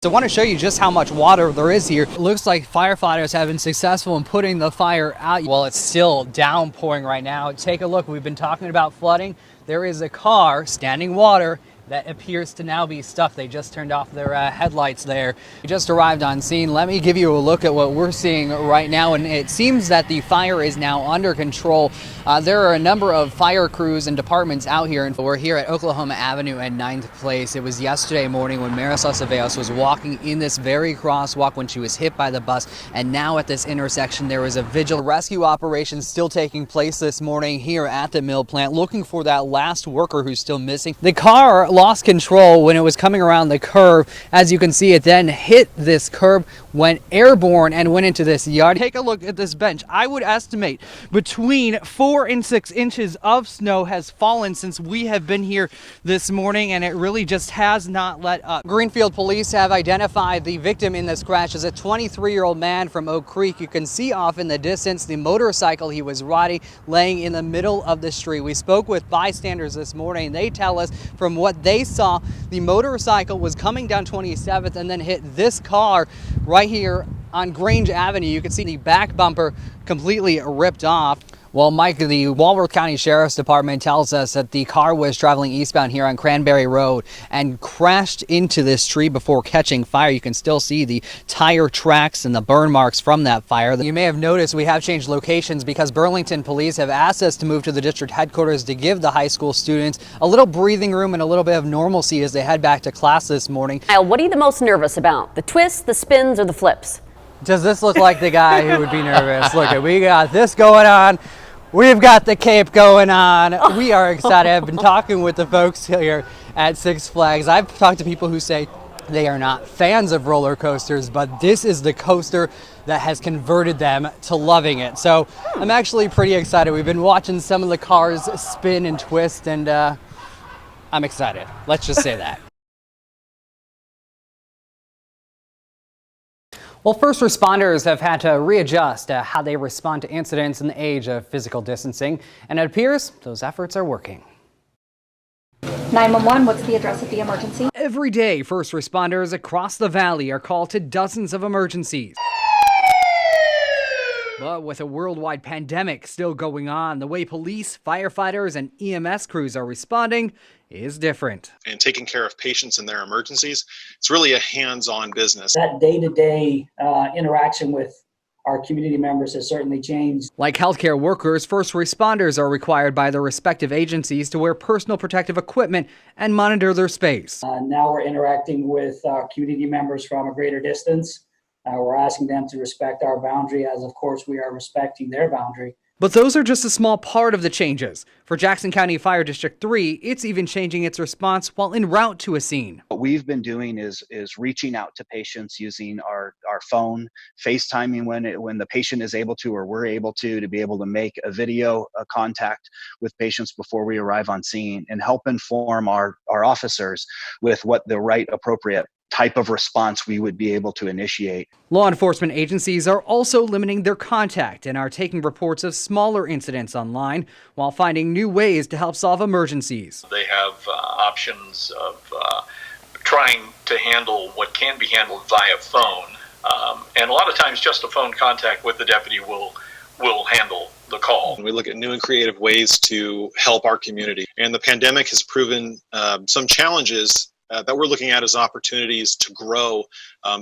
So I want to show you just how much water there is here. It looks like firefighters have been successful in putting the fire out. Well, it's still downpouring right now. Take a look. We've been talking about flooding. There is a car, standing water, that appears to now be stuck. They just turned off their headlights there. We just arrived on scene. Let me give you a look at what we're seeing right now, and it seems that the fire is now under control. There are a number of fire crews and departments out here, and we're here at Oklahoma Avenue and 9th Place. It was yesterday morning when Marisol Ceballos was walking in this very crosswalk when she was hit by the bus, and now at this intersection there is a vigil rescue operation still taking place this morning here at the mill plant, looking for that last worker who's still missing. The car lost control when it was coming around the curve. As you can see, it then hit this curb, went airborne, and went into this yard. Take a look at this bench. I would estimate between 4 and 6 inches of snow has fallen since we have been here this morning, and it really just has not let up. Greenfield police have identified the victim in this crash as a 23-year-old man from Oak Creek. You can see off in the distance the motorcycle he was riding laying in the middle of the street. We spoke with bystanders this morning. They tell us from what they saw, the motorcycle was coming down 27th and then hit this car right here on Grange Avenue. You can see the back bumper completely ripped off. Well, Mike, the Walworth County Sheriff's Department tells us that the car was traveling eastbound here on Cranberry Road and crashed into this tree before catching fire. You can still see the tire tracks and the burn marks from that fire. You may have noticed we have changed locations because Burlington police have asked us to move to the district headquarters to give the high school students a little breathing room and a little bit of normalcy as they head back to class this morning. What are you the most nervous about? The twists, the spins, or the flips? Does this look like the guy who would be nervous? Look, we got this going on. We've got the cape going on. We are excited. I've been talking with the folks here at Six Flags. I've talked to people who say they are not fans of roller coasters, but this is the coaster that has converted them to loving it. So I'm actually pretty excited. We've been watching some of the cars spin and twist, and I'm excited. Let's just say that. Well, first responders have had to readjust how they respond to incidents in the age of physical distancing, and it appears those efforts are working. 911, what's the address of the emergency? Every day, first responders across the valley are called to dozens of emergencies. But with a worldwide pandemic still going on, the way police, firefighters, and EMS crews are responding is different. And taking care of patients in their emergencies, it's really a hands-on business. That day-to-day interaction with our community members has certainly changed. Like healthcare workers, first responders are required by their respective agencies to wear personal protective equipment and monitor their space. Now we're interacting with our community members from a greater distance. We're asking them to respect our boundary, as of course we are respecting their boundary. But those are just a small part of the changes. For Jackson County Fire District 3, it's even changing its response while en route to a scene. What we've been doing is reaching out to patients using our phone, FaceTiming when the patient is able to, or we're able to be able to make a video contact with patients before we arrive on scene and help inform our officers with what the right appropriate type of response we would be able to initiate. Law enforcement agencies are also limiting their contact and are taking reports of smaller incidents online while finding new ways to help solve emergencies. They have options of trying to handle what can be handled via phone. And a lot of times just a phone contact with the deputy will handle the call. We look at new and creative ways to help our community. And the pandemic has proven some challenges that we're looking at as opportunities to grow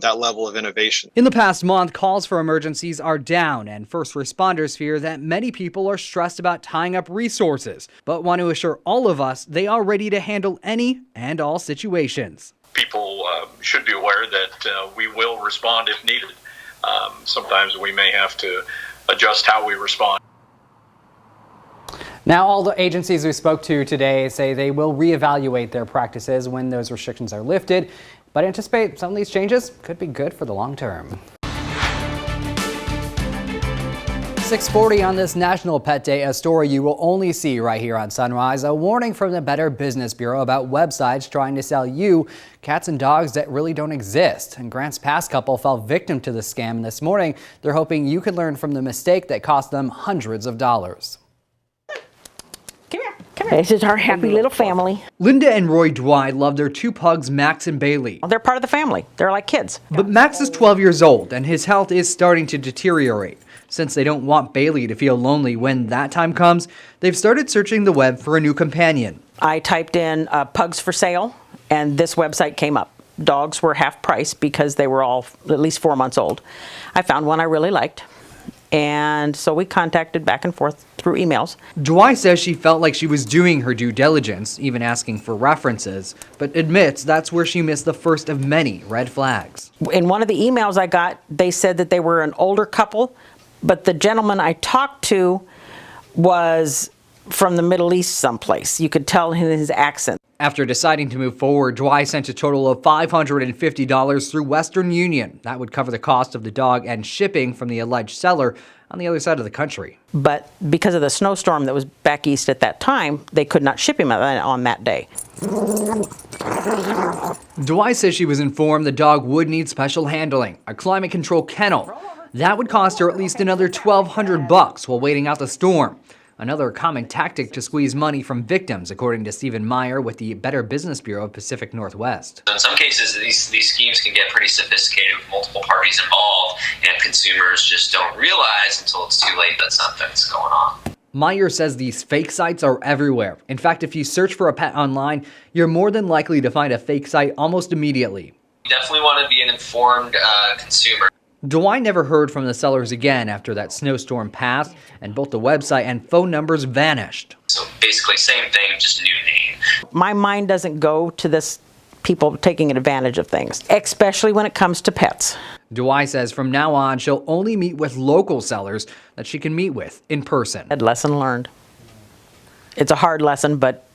that level of innovation. In the past month, calls for emergencies are down, and first responders fear that many people are stressed about tying up resources, but want to assure all of us they are ready to handle any and all situations. People should be aware that we will respond if needed. Sometimes we may have to adjust how we respond. Now, all the agencies we spoke to today say they will reevaluate their practices when those restrictions are lifted, but anticipate some of these changes could be good for the long term. 6:40 on this National Pet Day, a story you will only see right here on Sunrise. A warning from the Better Business Bureau about websites trying to sell you cats and dogs that really don't exist. And Grants Pass couple fell victim to the scam this morning. They're hoping you can learn from the mistake that cost them hundreds of dollars. This is our happy little family. Linda and Roy Dwight love their two pugs, Max and Bailey. They're part of the family. They're like kids. But Max is 12 years old and his health is starting to deteriorate. Since they don't want Bailey to feel lonely when that time comes, they've started searching the web for a new companion. I typed in pugs for sale, and this website came up. Dogs were half price because they were all at least 4 months old. I found one I really liked, and so we contacted back and forth through emails. Dwight says she felt like she was doing her due diligence, even asking for references, but admits that's where she missed the first of many red flags. In one of the emails I got, they said that they were an older couple, but the gentleman I talked to was from the Middle East someplace. You could tell in his accent. After deciding to move forward, Dwight sent a total of $550 through Western Union. That would cover the cost of the dog and shipping from the alleged seller on the other side of the country. But because of the snowstorm that was back east at that time, they could not ship him on that day. Dwight says she was informed the dog would need special handling, a climate control kennel. That would cost her at least another $1,200 while waiting out the storm. Another common tactic to squeeze money from victims, according to Stephen Meyer with the Better Business Bureau of Pacific Northwest. In some cases, these schemes can get pretty sophisticated with multiple parties involved, and consumers just don't realize until it's too late that something's going on. Meyer says these fake sites are everywhere. In fact, if you search for a pet online, you're more than likely to find a fake site almost immediately. You definitely want to be an informed consumer. Dwight never heard from the sellers again after that snowstorm passed, and both the website and phone numbers vanished. So basically, same thing, just a new name. My mind doesn't go to this people taking advantage of things, especially when it comes to pets. Dwight says from now on, she'll only meet with local sellers that she can meet with in person. A lesson learned. It's a hard lesson, but,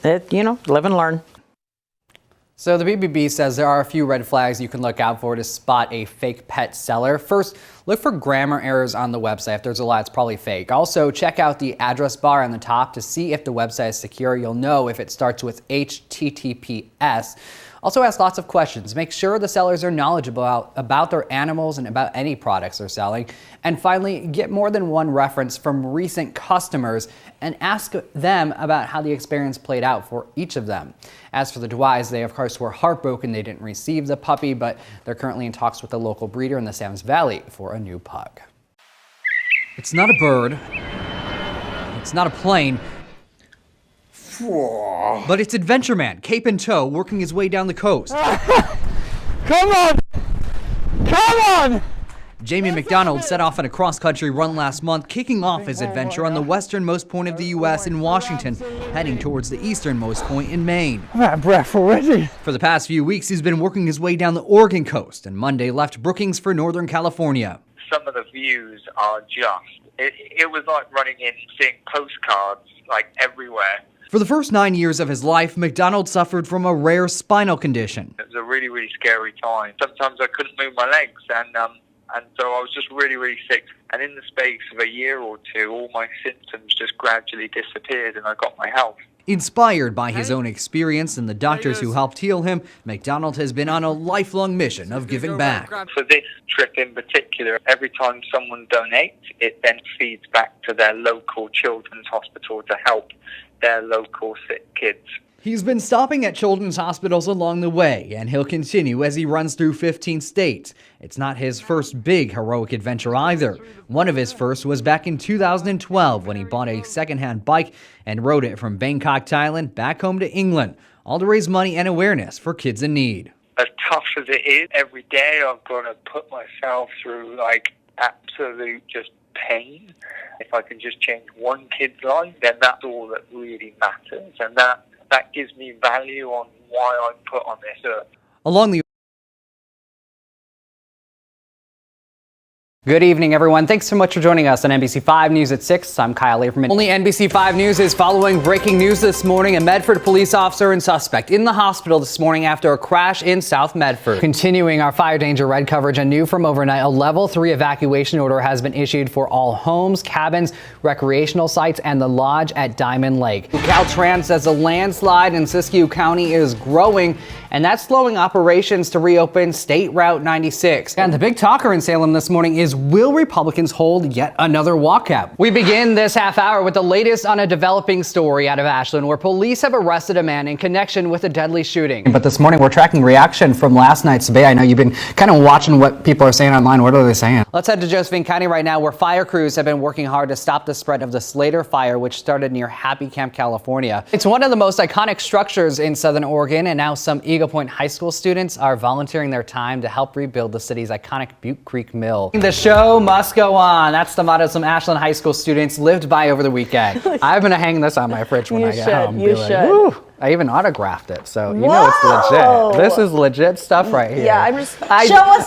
live and learn. So the BBB says there are a few red flags you can look out for to spot a fake pet seller. First, look for grammar errors on the website. If there's a lot, it's probably fake. Also, check out the address bar on the top to see if the website is secure. You'll know if it starts with HTTPS. Also ask lots of questions. Make sure the sellers are knowledgeable about their animals and about any products they're selling. And finally, get more than one reference from recent customers and ask them about how the experience played out for each of them. As for the Dwights, they of course were heartbroken they didn't receive the puppy, but they're currently in talks with a local breeder in the Sams Valley for a new pug. It's not a bird. It's not a plane. But it's Aevermann, cape in tow, working his way down the coast. Come on! Come on! Jamie McDonald set off on a cross-country run last month, kicking off his adventure on the westernmost point of the U.S. in Washington, heading towards the easternmost point in Maine. I'm out of breath already. For the past few weeks, he's been working his way down the Oregon coast, and Monday left Brookings for Northern California. Some of the views are just, it was like running in, seeing postcards like everywhere. For the first 9 years of his life, McDonald suffered from a rare spinal condition. It was a really, really scary time. Sometimes I couldn't move my legs, and so I was just really, really sick. And in the space of a year or two, all my symptoms just gradually disappeared, and I got my health. Inspired by his own experience and the doctors who helped heal him, McDonald has been on a lifelong mission of giving back. For this trip in particular, every time someone donates, it then feeds back to their local children's hospital to help their local sick kids. He's been stopping at children's hospitals along the way, and he'll continue as he runs through 15 states. It's not his first big heroic adventure either. One of his first was back in 2012 when he bought a secondhand bike and rode it from Bangkok, Thailand, back home to England, all to raise money and awareness for kids in need. As tough as it is, every day I've got to put myself through like absolute just pain. If I can just change one kid's life, then that's all that really matters, and that gives me value on why I'm put on this earth. Along the Good evening, everyone. Thanks so much for joining us on NBC 5 News at 6. I'm Kyle Aevermann. Only NBC 5 News is following breaking news this morning. A Medford police officer and suspect in the hospital this morning after a crash in South Medford. Continuing our fire danger red coverage, and new from overnight, a level 3 evacuation order has been issued for all homes, cabins, recreational sites, and the lodge at Diamond Lake. Caltrans says a landslide in Siskiyou County is growing, and that's slowing operations to reopen State Route 96. And the big talker in Salem this morning is is, will Republicans hold yet another walkout? We begin this half hour with the latest on a developing story out of Ashland, where police have arrested a man in connection with a deadly shooting. But this morning we're tracking reaction from last night's debate. I know you've been kind of watching what people are saying online. What are they saying? Let's head to Josephine County right now, where fire crews have been working hard to stop the spread of the Slater fire, which started near Happy Camp, California. It's one of the most iconic structures in Southern Oregon, and now some Eagle Point High School students are volunteering their time to help rebuild the city's iconic Butte Creek Mill. The show must go on. That's the motto some Ashland High School students lived by over the weekend. I'm going to hang this on my fridge when I get home. You should. I even autographed it, so you know it's legit. This is legit stuff right here. Yeah, show us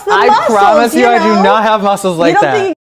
the muscles. I promise you, I do not have muscles like that.